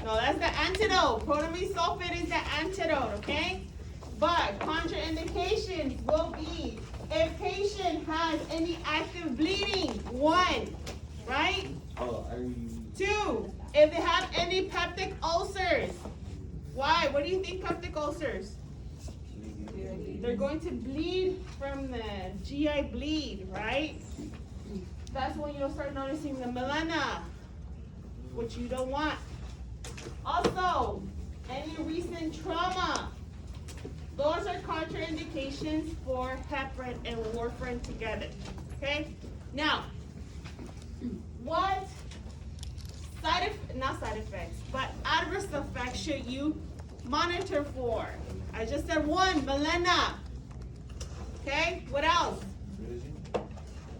No, that's the antidote. Protamine sulfate is the antidote, okay? But contraindications will be if patient has any active bleeding, 1, right? 2, if they have any peptic ulcers. Why? What do you think peptic ulcers? They're going to bleed from the GI bleed, right? That's when you'll start noticing the melena, which you don't want. Also, any recent trauma. Those are contraindications for heparin and warfarin together, okay? Now, what not side effects, but adverse effects should you monitor for? I just said 1, melena. Okay, what else?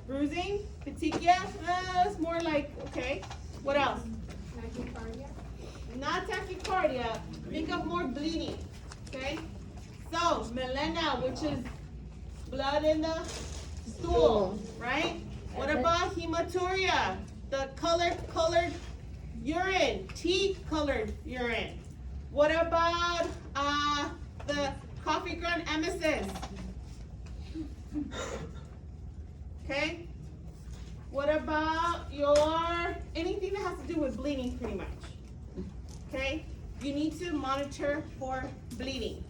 Bruising, petechia, that's more like, okay. What else? Tachycardia. Not tachycardia, think of more bleeding, okay? So, melena, which is blood in the stool, right? What about hematuria? The colored urine, tea-colored urine. What about the coffee ground emesis? Okay? What about anything that has to do with bleeding pretty much? Okay? You need to monitor for bleeding.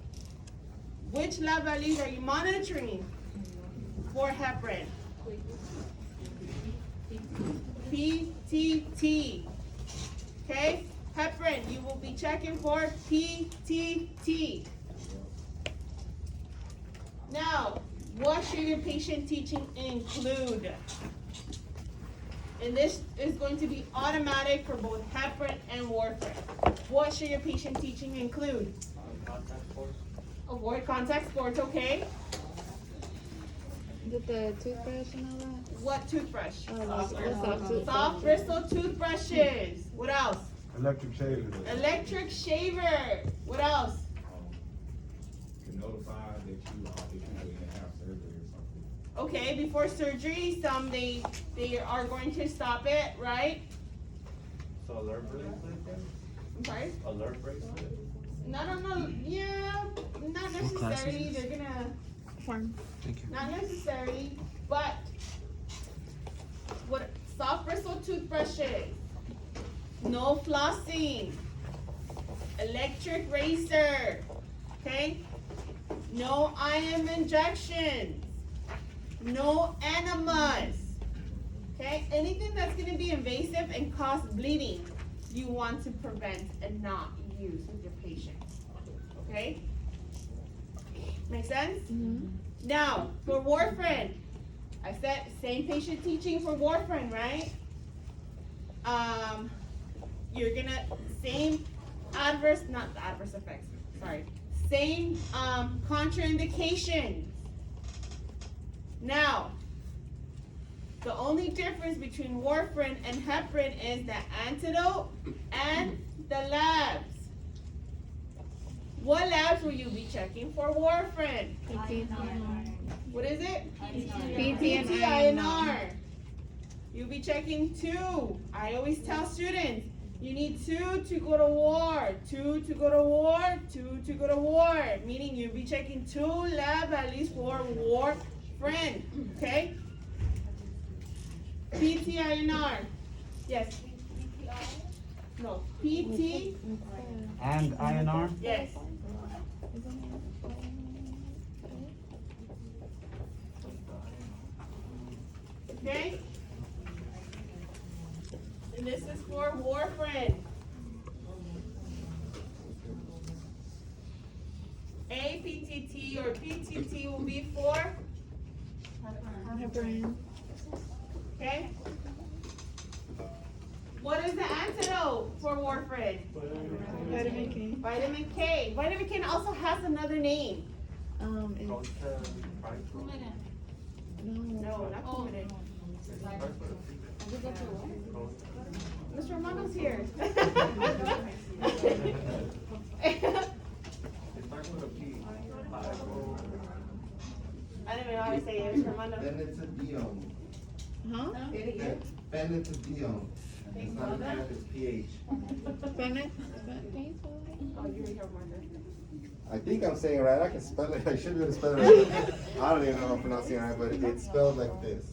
Which lab values are you monitoring for heparin? PTT. Okay? Heparin, you will be checking for PTT. Now, what should your patient teaching include? And this is going to be automatic for both heparin and warfarin. What should your patient teaching include? Contact sports. Avoid contact sports, okay? With the toothbrush and all that? What toothbrush? Soft bristle toothbrushes. What else? Electric shaver. Electric shaver. What else? Can notify that you going to have surgery or something. Okay, before surgery, some they are going to stop it, right? So alert bracelet? I'm sorry? Alert bracelet? Not necessarily. They're gonna Pharm. not necessarily, but what soft bristle toothbrushes, no flossing, electric razor, okay? No IM injections, no enemas, okay? Anything that's gonna be invasive and cause bleeding, you want to prevent and not use with your patients, okay? Make sense? Mm-hmm. Now, for warfarin, I said same patient teaching for warfarin, right? You're gonna, same not adverse effects, sorry. Same contraindications. Now, the only difference between warfarin and heparin is the antidote and the labs. What labs will you be checking for warfarin? What is it? PT and INR. You'll be checking 2. I always tell students, you need 2 to go to war, 2 to go to war, 2 to go to war. Meaning you'll be checking 2 lab at least for warfarin. Okay? PT INR. Yes. No. PT. And INR? Yes. Okay? And this is for warfarin. APTT or PTT will be for Heparin. okay? What is the antidote for warfarin? Vitamin K. Vitamin K. Vitamin K also has another name. It's, No, not Coumadin. Mr. Romano's here. It starts with a P. I don't even know how to say it, Mr. Romano. Then it's a Dion. Huh? Phenetadione. It's not a F, it's PH. Bennett? Can you spell it? Oh, you already have one. I think I'm saying it right. I can spell it. I should be able to spell it right. I don't even know if I'm pronouncing it right, but it's spelled like this.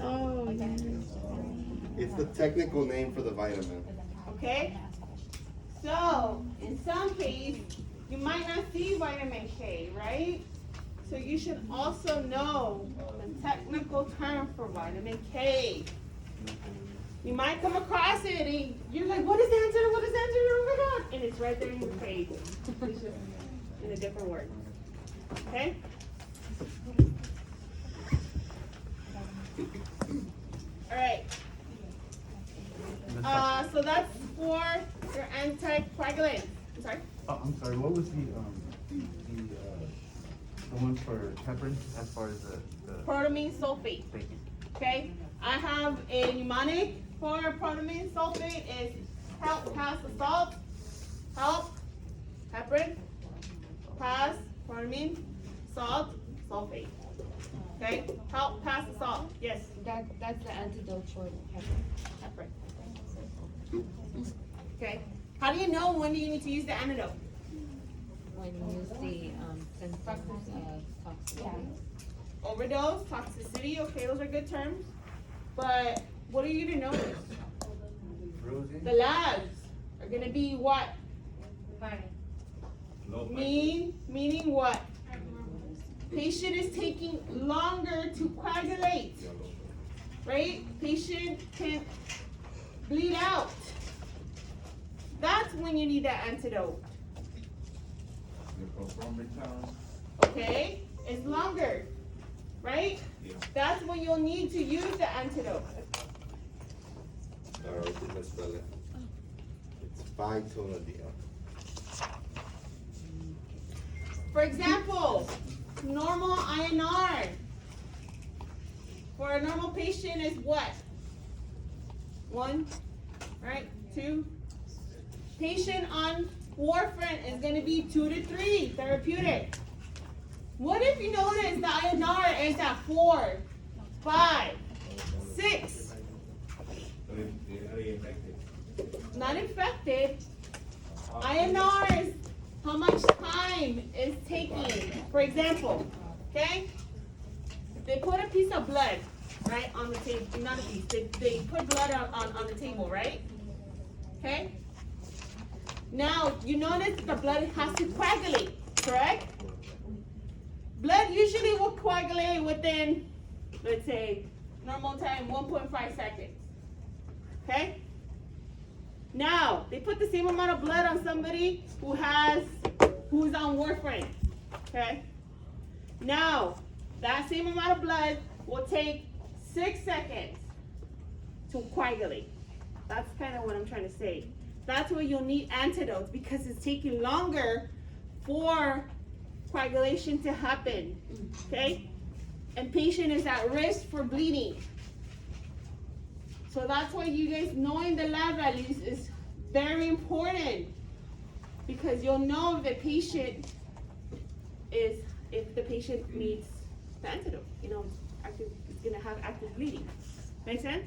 Oh, yes. It's the technical name for the vitamin. Okay? So, in some case, you might not see vitamin K, right? So you should also know the technical term for vitamin K. You might come across it and you're like, what is the answer? What is the answer? Oh my God. And it's right there in your page. It's just in a different word. Okay? All right. So that's for your anticoagulant. I'm sorry. Oh, I'm sorry, what was the one for heparin as far as the Protamine sulfate. thank you. Okay? I have a mnemonic for protamine sulfate is help pass the salt. Help, heparin, pass, protamine, salt, sulfate. Okay? Help pass the salt. Yes, That's the antidote for heparin. Okay? How do you know when you need to use the antidote? when you use the symptoms of toxicity. Overdose, toxicity, okay, those are good terms. But what are you gonna notice? Bruising. The labs are gonna be what? Low Meaning what? Patient is taking longer to coagulate, right? Patient can bleed out. That's when you need that antidote, Your proform return. okay? It's longer, right? Yeah. That's when you'll need to use the antidote. Alright, did misspell it. It's phytonadione. For example, normal INR for a normal patient is what? 1, right? 2. Patient on warfarin is going to be 2 to 3 therapeutic. What if you notice the INR is at 4, 5, 6? But are they infected? Not infected. INR is how much time is taking. For example, okay? They put a piece of blood, right, on the table. Not a piece. They put blood on the table, right? Okay? Now, you notice the blood has to coagulate, correct? Blood usually will coagulate within, let's say, normal time, 1.5 seconds. Okay? Now, they put the same amount of blood on somebody who's on warfarin. Okay? Now, that same amount of blood will take 6 seconds to coagulate. That's kind of what I'm trying to say. That's where you'll need antidotes because it's taking longer for coagulation to happen. Okay? And patient is at risk for bleeding. So that's why you guys knowing the lab values is very important because you'll know if the patient needs the antidote. You know, it's gonna have active bleeding. Make sense?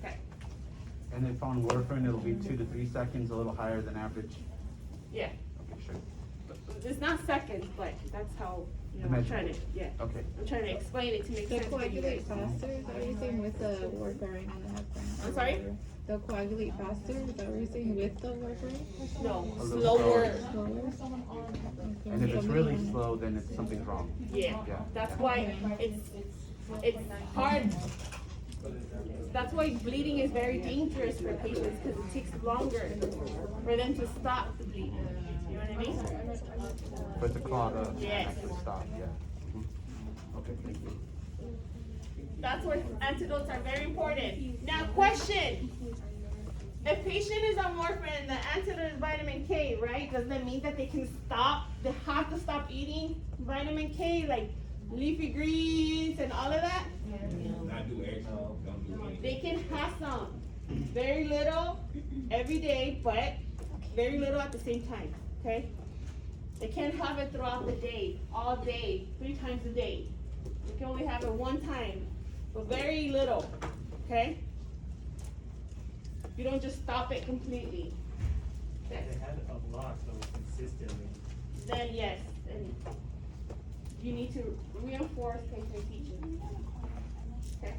Okay. And if on warfarin, it'll be 2 to 3 seconds, a little higher than average. Yeah. Okay, sure. It's not seconds, but that's how The I'm trying measurement. to Okay. I'm trying to explain it to make They'll sense for you guys. coagulate faster, is that what you're saying, with the warfarin and the heparin? I'm sorry? They'll coagulate faster, is that what you're saying, with the warfarin? No, A little slower. Slower? Okay, And if it's so really maybe- slow, then it's something's wrong. Yeah. Yeah. That's why it's hard. That's why bleeding is very dangerous for patients because it takes longer for them to stop the bleeding. You know what I mean? But the clot, Yes. actually stop, yeah. Okay, thank you. That's why antidotes are very important. Now, question. If patient is on warfarin and the antidote is vitamin K, right? Does that mean that they can stop? They have to stop eating vitamin K, like leafy greens and all of that? Not do extra, don't do anything. They can have some. Very little every day, but very little at the same time, okay? They can't have it throughout the day, all day, 3 times a day. You can only have it one time, but very little, okay? You don't just stop it completely. They had a lot, so consistently. Then yes, and you need to reinforce patient teaching. Okay.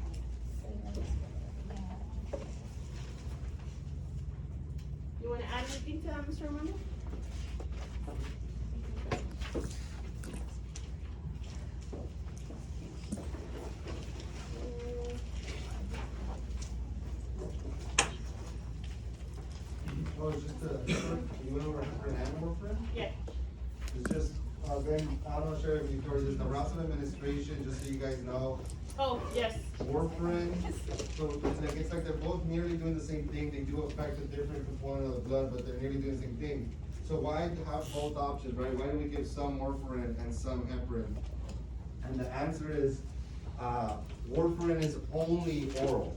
You wanna add anything to that, Mr. Armando? Oh, it's just you went over for an animal friend? Yeah. It's just, again, I'm not sure if you've heard this, the routes of administration, just so you guys know, Oh, yes. warfarin, so it's like they're both nearly doing the same thing, they do affect a different component of the blood, but they're nearly doing the same thing. So why have both options, right? Why do we give some warfarin and some heparin? And the answer is, warfarin is only oral.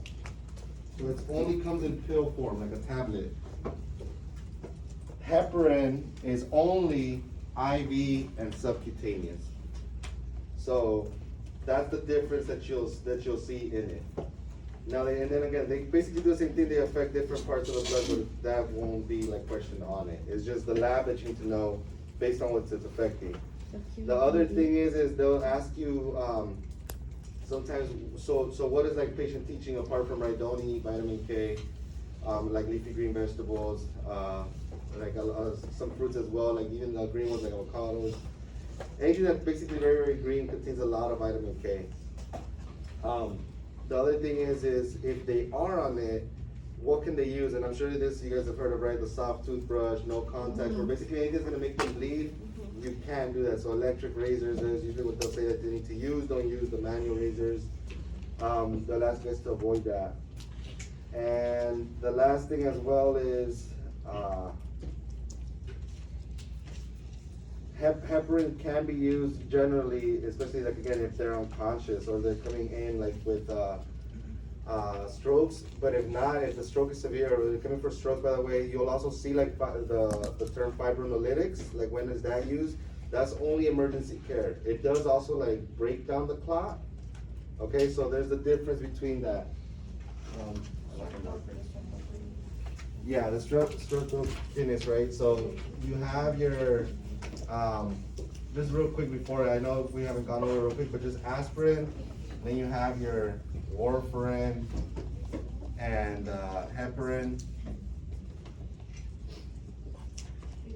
So it only comes in pill form, like a tablet. Heparin is only IV and subcutaneous. So that's the difference that you'll see in it. Now, and then again, they basically do the same thing. They affect different parts of the blood, but that won't be like questioned on it. It's just the lab that you need to know based on what it's affecting. The other thing is they'll ask you sometimes. So what is like patient teaching apart from right? Don't eat vitamin K, like leafy green vegetables, like some fruits as well. Like even the green ones like avocados. Anything that's basically very, very green contains a lot of vitamin K. The other thing is if they are on it, what can they use? And I'm sure this you guys have heard of, right? The soft toothbrush, no contact, or basically anything that's gonna make them bleed, you can't do that. So electric razors is usually what they'll say that they need to use. Don't use the manual razors. They'll ask us to avoid that. And the last thing as well is heparin can be used generally, especially like again if they're unconscious or they're coming in like with strokes. But if not, if the stroke is severe or they're coming for stroke, by the way, you'll also see like the term fibrinolytics. Like when is that used? That's only emergency care. It does also like break down the clot. Okay, so there's the difference between that. Yeah, the streptococcus, right? So you have your just real quick before, I know we haven't gone over real quick, but just aspirin, then you have your warfarin and heparin,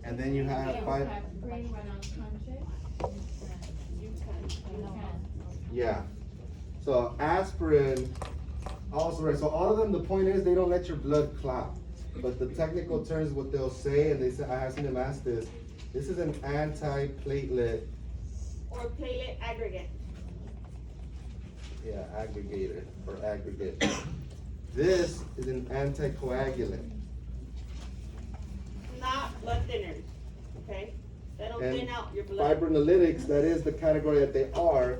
and then you have yeah. So aspirin, also right. So all of them, the point is they don't let your blood clot. But the technical terms, what they'll say, and they say, I have seen them ask this. This is an anti-platelet. Or platelet aggregate. Yeah, aggregator or aggregate. This is an anticoagulant. Not blood thinners, okay? That'll And thin out your blood. fibrinolytics, that is the category that they are.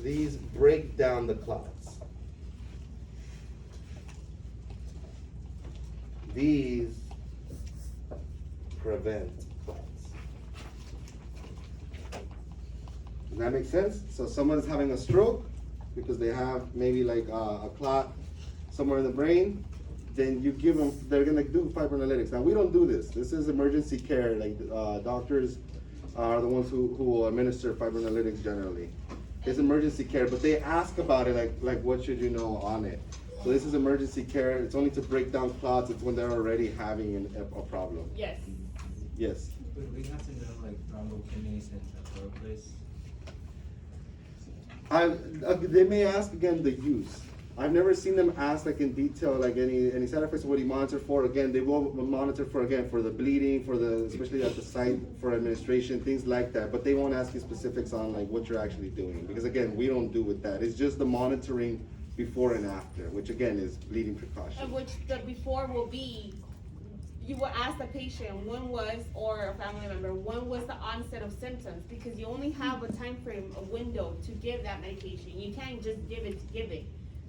These break down the clots. These prevent clots. Does that make sense? So someone's having a stroke because they have maybe like a clot somewhere in the brain, then you give them, they're gonna do fibrinolytics. Now we don't do this. This is emergency care. Like doctors are the ones who will administer fibrinolytics generally. It's emergency care, but they ask about it like what should you know on it. So this is emergency care. It's only to break down clots. It's when they're already having a problem. Yes. Yes. But we have to know like thrombokinase and thromboplase. They may ask again the use. I've never seen them ask like in detail like any side effects. What do you monitor for? Again, they will monitor for the bleeding, for the especially at the site for administration, things like that. But they won't ask you specifics on like what you're actually doing because again, we don't do with that. It's just the monitoring before and after, which again is bleeding precaution. Of which the before will be, you will ask the patient when was, or a family member, when was the onset of symptoms, because you only have a time frame, a window to give that medication. You can't just give it to give it.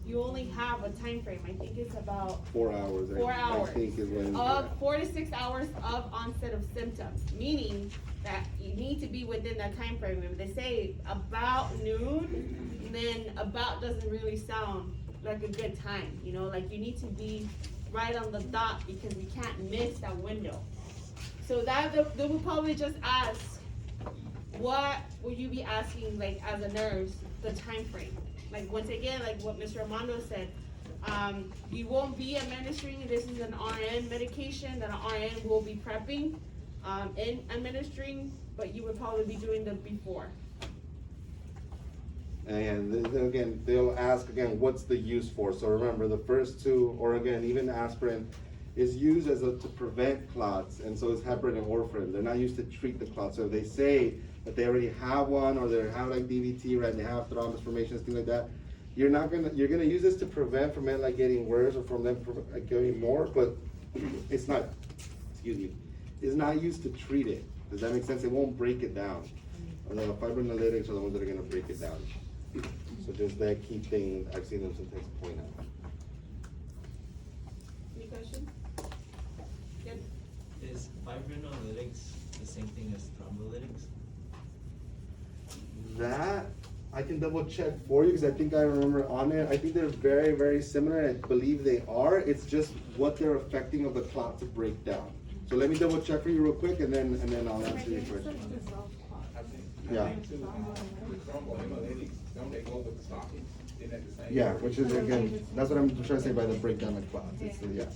you only have a time frame. I think it's about 4 hours. 4 hours I think is when. of 4 to 6 hours of onset of symptoms, meaning that you need to be within that time frame. If they say about noon, then about doesn't really sound like a good time, you know, like you need to be right on the dot because we can't miss that window. So that they will probably just ask, what will you be asking, like as a nurse, the time frame? Like once again, like what Mr. Armando said, you won't be administering, this is an RN medication that an RN will be prepping, and administering, but you would probably be doing the before. And then again, they'll ask again, what's the use for? So remember, the first two, or again, even aspirin, is used as to prevent clots, and so is heparin and warfarin. They're not used to treat the clots. So if they say that they already have one, or they have like DVT, right, and they have thrombus formations, things like that, you're gonna use this to prevent from it like getting worse or from them like getting more, but it's not, excuse me, it's not used to treat it. Does that make sense? It won't break it down. Or the fibrinolytics are the ones that are gonna break it down. So just that key thing I've seen them sometimes point out. Any questions? Good. Is fibrinolytics the same thing as thrombolytics? That, I can double check for you, because I think I remember on it, I think they're very, very similar, and I believe they are, it's just what they're affecting of the clot to break down. So let me double check for you real quick, and then I'll answer your question. Yeah. I think too, with thrombolytics, don't they go with the stockings? Isn't that the same? Yeah, which is again, that's what I'm trying to say by the breakdown of clots, it's, yeah.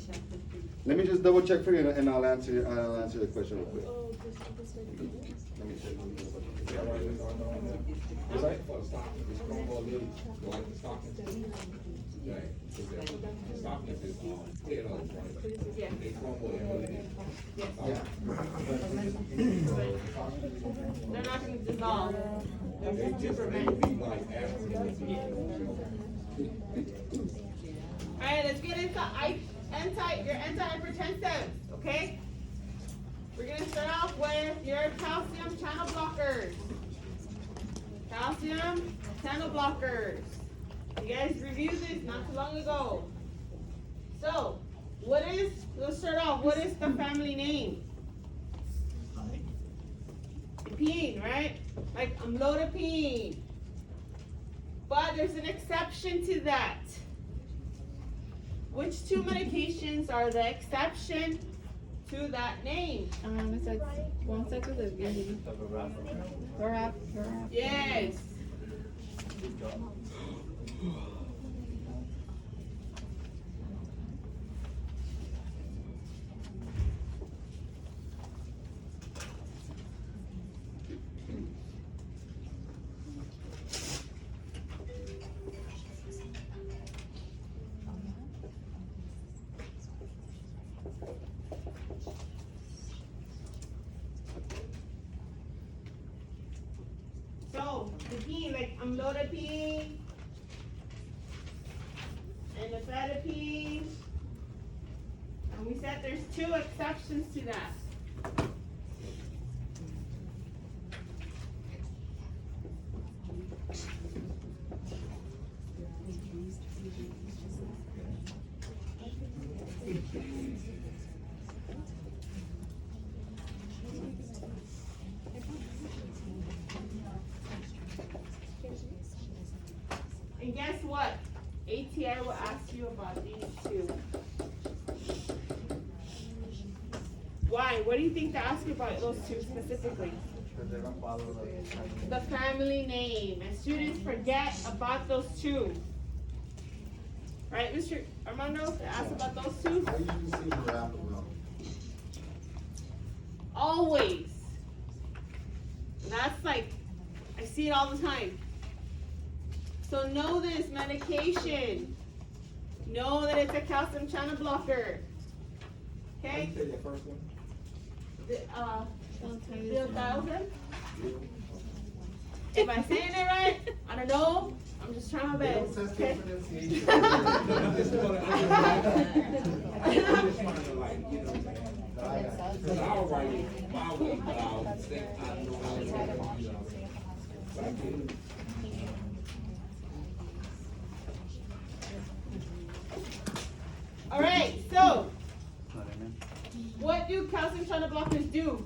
Let me just double check for you, and I'll answer the question real quick. Let me check. Is that right? It's like for the stockings, it's thrombolytics, go like the stockings. Right, because the stockings is, head on, right? Yeah. They thrombolytics. Yeah. They're not gonna dissolve. They're They just to just, they prevent. be like aspirin. Alright, let's get into your antihypertensives, okay? We're gonna start off with your calcium channel blockers. Calcium channel blockers. You guys reviewed this not too long ago. So, let's start off, what is the family name? Pine, right? Like amlodipine. But there's an exception to that. Which two medications are the exception to that name? It says, one starts with a V. Varap. Yes. So, the P, like amlodipine, and nifedipine, and we said there's two exceptions to that. And guess what? ATI will ask you about these two. Why? What do you think they ask you about those two specifically? Because they don't follow The family name. And students forget about those two. Right, Mr. Armando? They ask about those two? I usually see verapamil. Always. And that's like, I see it all the time. So know this medication. Know that it's a calcium channel blocker. Okay? Say the first one. Diltiazem? If I'm saying it right, I don't know. I'm just trying my best. Okay? I'm just wanna, I'm just trying to like, you know, because I'll write it my way, but I'll think I know how to write it, you know. But I can. calcium channel blockers do?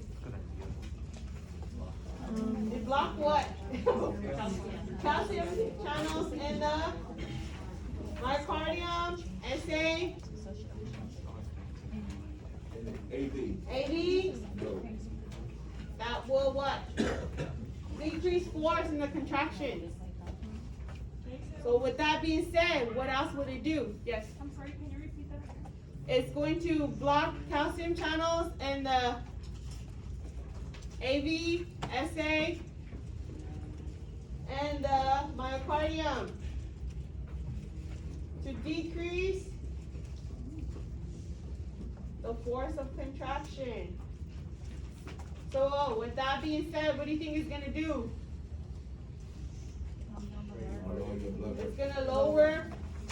Good They block what? Calcium channels in the myocardium, SA, AD. That will what? Decrease force in the contractions. So with that being said, what else would it do? Yes? I'm sorry, can you repeat that again? It's going to block calcium channels in the AV, SA, and the myocardium to decrease the force of contraction. So with that being said, what do you think it's gonna do? It's gonna lower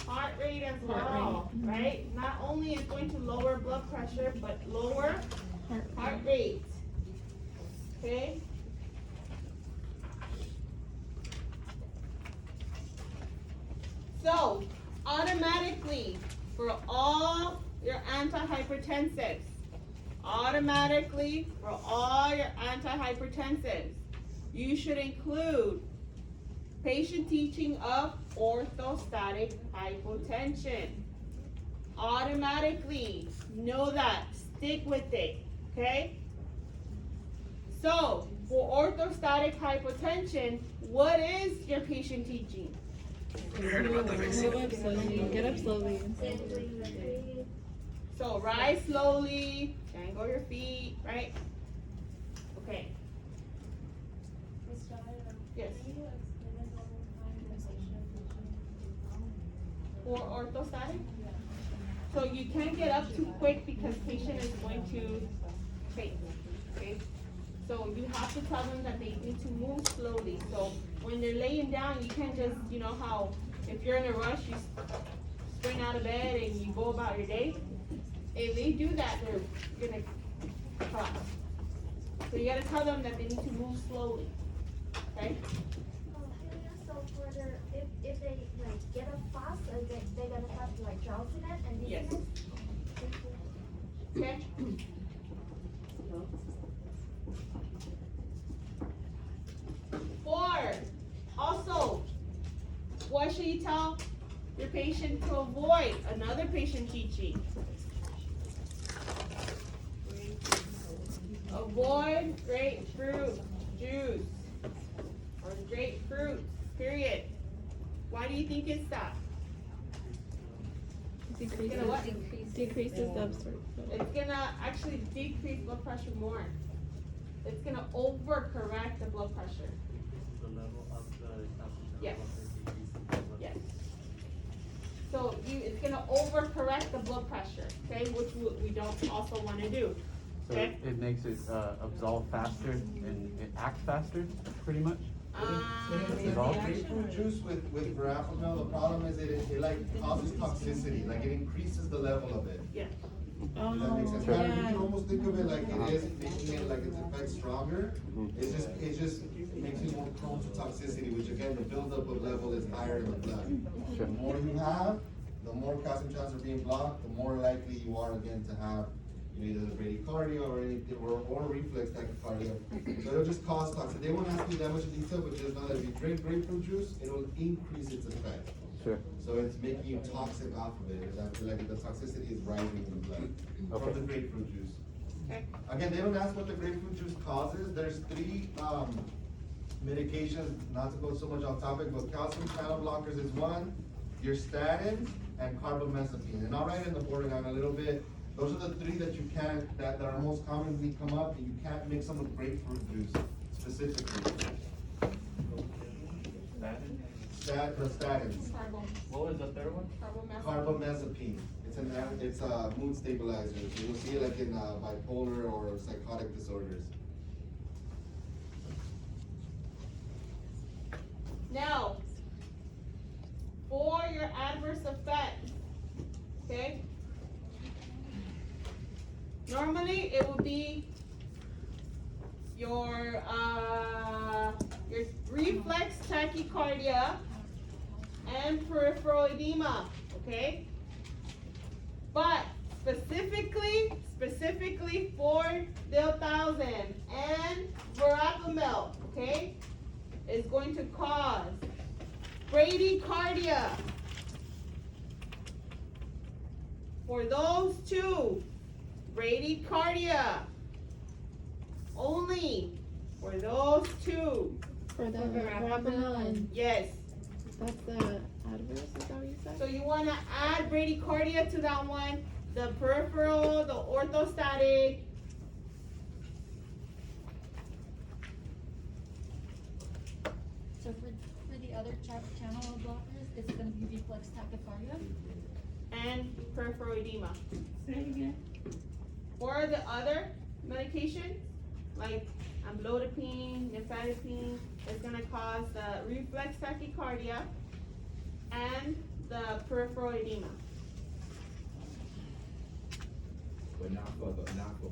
heart rate as well, right? Not only is going to lower blood pressure, but lower heart rate. Okay? So, automatically, for all your antihypertensives, you should include patient teaching of orthostatic hypotension. Automatically, know that, stick with it, okay? So, for orthostatic hypotension, what is your patient teaching? Move up slowly, get up slowly. So, rise slowly, dangle your feet, right? Okay, Ms. Jaya, yes. can you explain us one more time the patient For orthostatic? So you can't get up too quick because patient is going to faint, okay? So you have to tell them that they need to move slowly. So when they're laying down, you can't just, you know how if you're in a rush, you spring out of bed and you go about your day. If they do that, they're gonna collapse. So you gotta tell them that they need to move slowly, okay? So for their, if they like get up fast, they gonna have like drowsiness and Yes. dizziness? Okay? Four, also, what should you tell your patient to avoid? Another patient teaching. Avoid grapefruit juice or grapefruit, period. Why do you think it's that? Decreases, Gonna what? decreases the absorption. It's gonna actually decrease blood pressure more. It's gonna overcorrect the blood pressure. The level of the calcium channel Yes. blocker decreases the level. Yes. So it's gonna overcorrect the blood pressure, okay, which we don't also wanna do, So okay? it makes it absolve faster and it acts faster, pretty much? The grapefruit juice with verapamil, the problem is it like causes toxicity, like it increases the level of it. Yeah. Does that make sense? Oh, Kind of, you yeah. can almost think of it like it is making it like its effect stronger. It just makes you more prone to toxicity, which again, the buildup of level is higher in the blood. The more you have, the more calcium channels are being blocked, the more likely you are again to have either the bradycardia or anything, or reflex tachycardia. So it'll just cause toxicity. They won't ask you that much in detail, but just know that if you drink grapefruit juice, it'll increase its effect. Sure. So it's making you toxic off of it. That's like the toxicity is rising in the blood from the grapefruit juice. Okay. Again, they don't ask what the grapefruit juice causes. There's three medications, not to go so much off topic, but calcium channel blockers is one, your statins, and carbamazepine. And I'll write in the board down a little bit. Those are the three that you can't, that are most commonly come up, and you can't mix them with grapefruit juice specifically. Statins. What was the third one? Carbamazepine. It's a mood stabilizer. So you'll see it like in bipolar or psychotic disorders. Now, for your adverse effects, okay? Normally, it would be your reflex tachycardia and peripheral edema, okay? But specifically for Dilthousand and verapamil, okay, is going to cause bradycardia. For those two, bradycardia. Only for those two. For the verapamil verapamil, Yes. that's the adverse, is that what you said? So you want to add bradycardia to that one, the peripheral, the orthostatic. So for the other channel blockers, is it gonna be reflex tachycardia? And peripheral edema. Say it again. For the other medication, like amlodipine, nifedipine, it's gonna cause the reflex tachycardia and the peripheral edema. But not for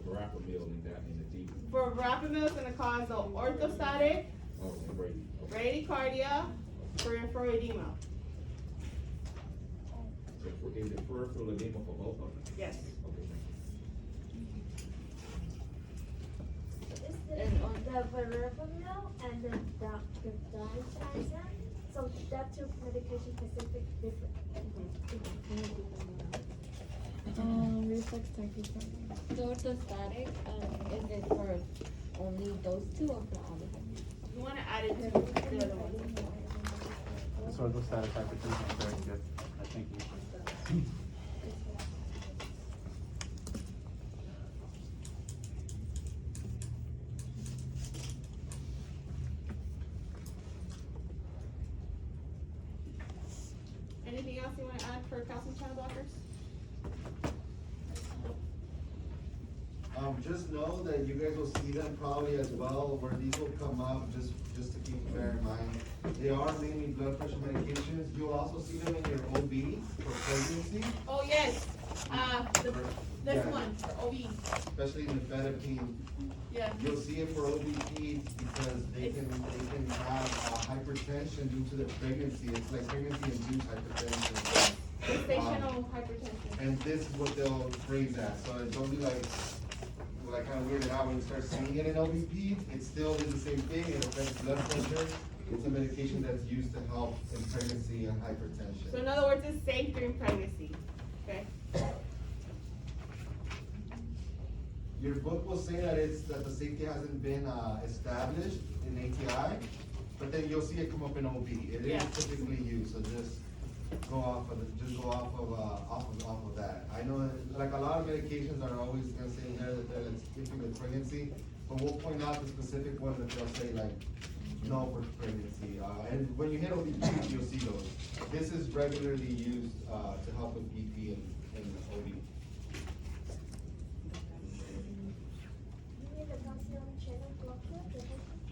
verapamil in the deep. For verapamil, it's gonna cause the orthostatic, Oh, Brady. Okay. bradycardia, peripheral edema. Is it peripheral edema for both of them? Yes. Okay. Is the verapamil and the diltiazem, so that two medication specific different. Reflex tachycardia. The orthostatic, is it for only those two or for all of them? You wanna add it to the other one. So the status hypertension, very good, I think you. Anything else you wanna add for calcium channel blockers? Just know that you guys will see them probably as well, where these will come up, just to keep bear in mind. They are mainly blood pressure medications. You'll also see them in your OB for pregnancy. Oh, yes, this Yeah. one, for OB, Especially nifedipine. yeah. You'll see it for OBP because they can have hypertension due to the pregnancy. It's like pregnancy-induced hypertension. Gestational hypertension. And this is what they'll phrase that, so don't be like kind of weirded out when you start seeing it in OBP. It still is the same thing, it affects blood pressure. It's a medication that's used to help in pregnancy and So hypertension. in other words, it's safe during pregnancy, okay? Your book will say that the safety hasn't been established in ATI, but then you'll see it come up in OB. It Yeah. is typically used, so just go off of that. I know, like a lot of medications are always gonna say in there that they're keeping with pregnancy, but we'll point out the specific one that they'll say like, no for pregnancy. And when you hit OB, you'll see those. This is regularly used, to help with BP and OB. You mean the calcium channel blocker?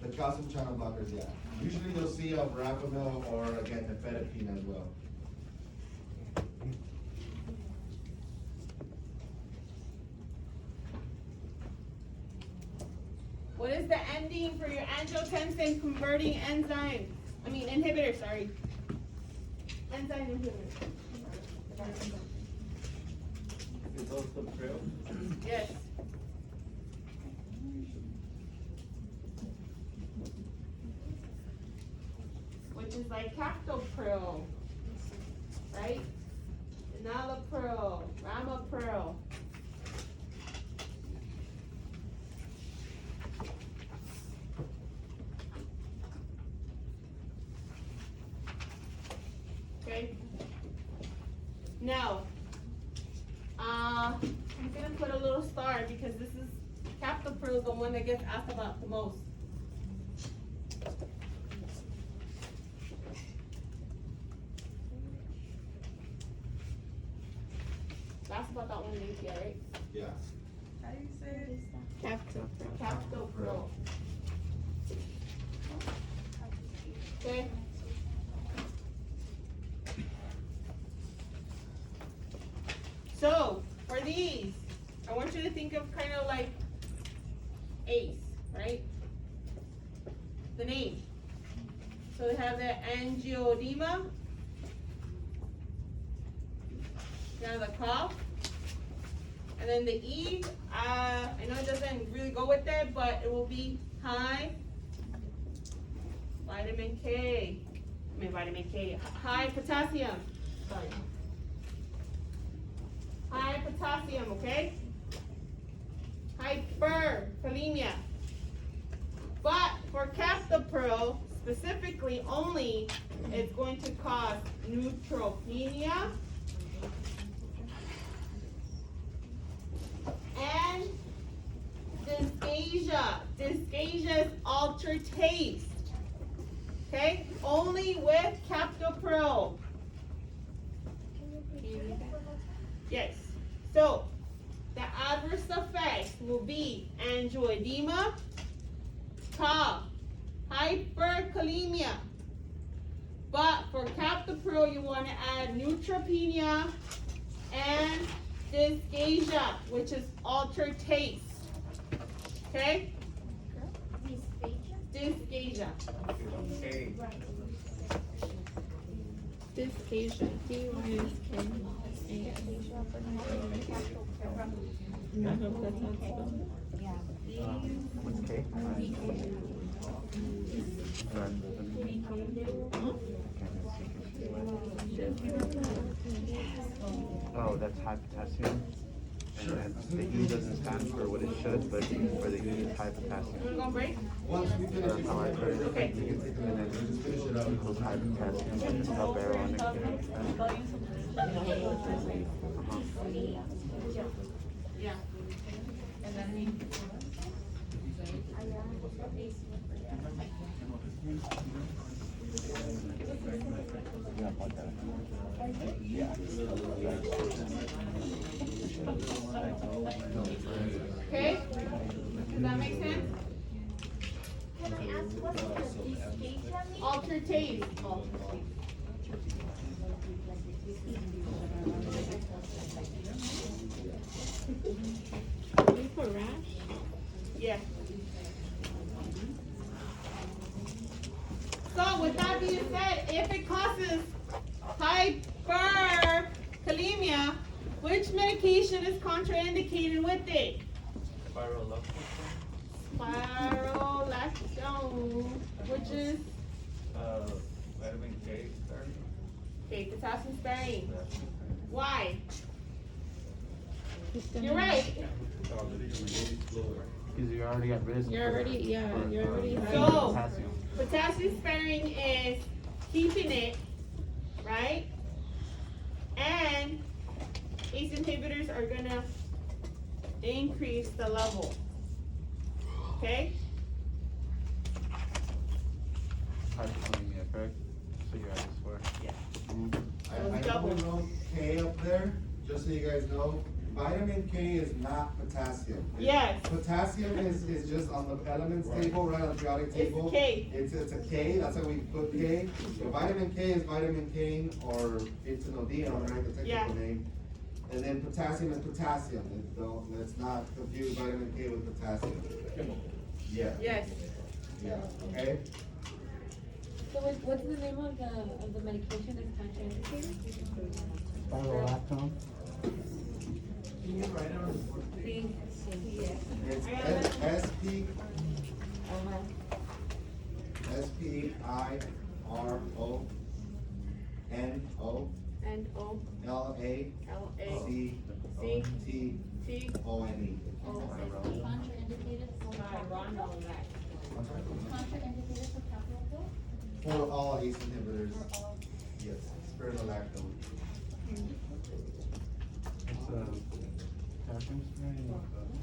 The calcium channel blockers, yeah. Usually you'll see a verapamil or again, nifedipine as well. What is the ending for your angiotensin converting enzyme? Inhibitor, sorry. Enzyme inhibitor. It's also trail. Yes. Which is like captopril, right? Enalapril, ramipril. Okay. Now, I'm gonna put a little star because this is captopril, the one that gets asked about the most. Asked about that one in API, right? Yeah. How do you say it? Captopril. Captopril. Okay. So, for these, I want you to think of kind of like ACE, right? The name. So we have the angioedema. Now the cough. And then the E, I know it doesn't really go with it, but it will be high vitamin K. High potassium. Sorry. High potassium, okay? Hyperkalemia. But for captopril, specifically only, it's going to cause neutropenia and dysphagia. Dysphagia is altered taste. Okay? Only with captopril. Yes. So, the adverse effects will be angioedema, cough, hyperkalemia. But for captopril, you want to add neutropenia and dysphagia, which is altered taste. Okay? Dysphagia. Okay. Dysphagia. D-Y-S-K. I hope that's not spelled. What's K? Oh, that's high potassium. And then the E doesn't stand for what it should, but for the E it's high potassium. You wanna go break? Once we finish That's how I heard it. Okay. And then just finish it up. Equals high potassium, and the sub arrow on the K. Yeah. Okay? Does that make sense? Can I ask what does dysphagia mean? Altered taste. Maybe for rash? Yeah. So with that being said, if it causes hyperkalemia, which medication is contraindicated with it? Spirolactone, which is Vitamin K, sorry. okay, potassium sparing. Why? It's gonna- You're right. Because you're already at risk. You're already, yeah, you're already high. So- Potassium. Potassium sparing is keeping it, right? And ACE inhibitors are gonna increase the level. Okay? Hyperkalemia, correct? So you're at risk for. I know we wrote K up there, just so you guys know, vitamin K is not potassium. Yes. Potassium is just on the elements table, right, on the periodic It's table. K. It's a K, that's why we put K. So vitamin K is vitamin K, or it's an odium, right, the Yeah. technical name. And then potassium is potassium, let's not confuse vitamin K with potassium. Yeah. Yes. Yeah, okay? So what's the name of the medication that's contraindicated? Spirolactone. Please, yes. It's SP, SPIRONO LACTONE. Contraindicated for contraindicated for capital pill? For all ACE inhibitors, yes, spironolactone. It's potassium sparing.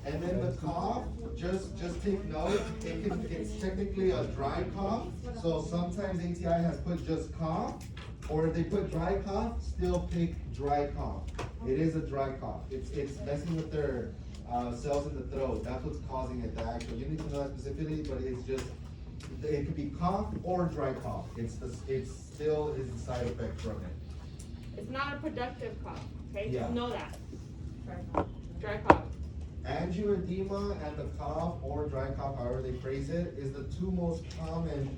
And then the cough, just take note, it's technically a dry cough, so sometimes ATI has put just cough, or if they put dry cough, still pick dry cough. It is a dry cough, it's messing with their cells in the throat, that's what's causing it, the actual, you need to know that specifically, but it's just, it could be cough or dry cough, it's still is a side effect from it. It's not a productive cough, okay? Yeah. Just know that. Dry cough. Angioedema and the cough, or dry cough, however they phrase it, is the two most common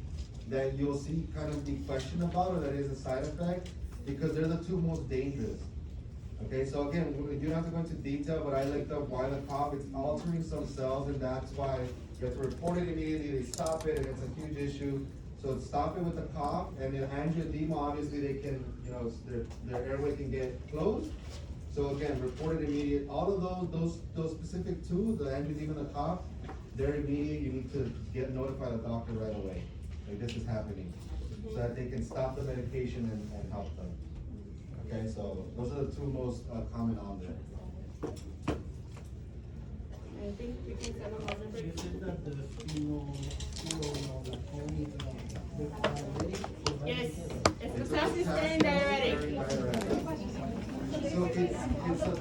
that you'll see kind of be questioned about, or that is a side effect, because they're the two most dangerous. Okay, so again, you don't have to go into detail, but I looked up why the cough, it's altering some cells, and that's why you have to report it immediately, they stop it, and it's a huge issue. So stop it with the cough, and then angioedema, obviously, they can, you know, their airway can get closed. So again, report it immediate, all of those specific two, the angioedema and the cough, they're immediate, you need to notify the doctor right away, like this is happening, so that they can stop the medication and help them. Okay, so those are the two most common on there. I think we can settle on number You two. said that the Yes, it's the self-sustaining diuretic. So it's the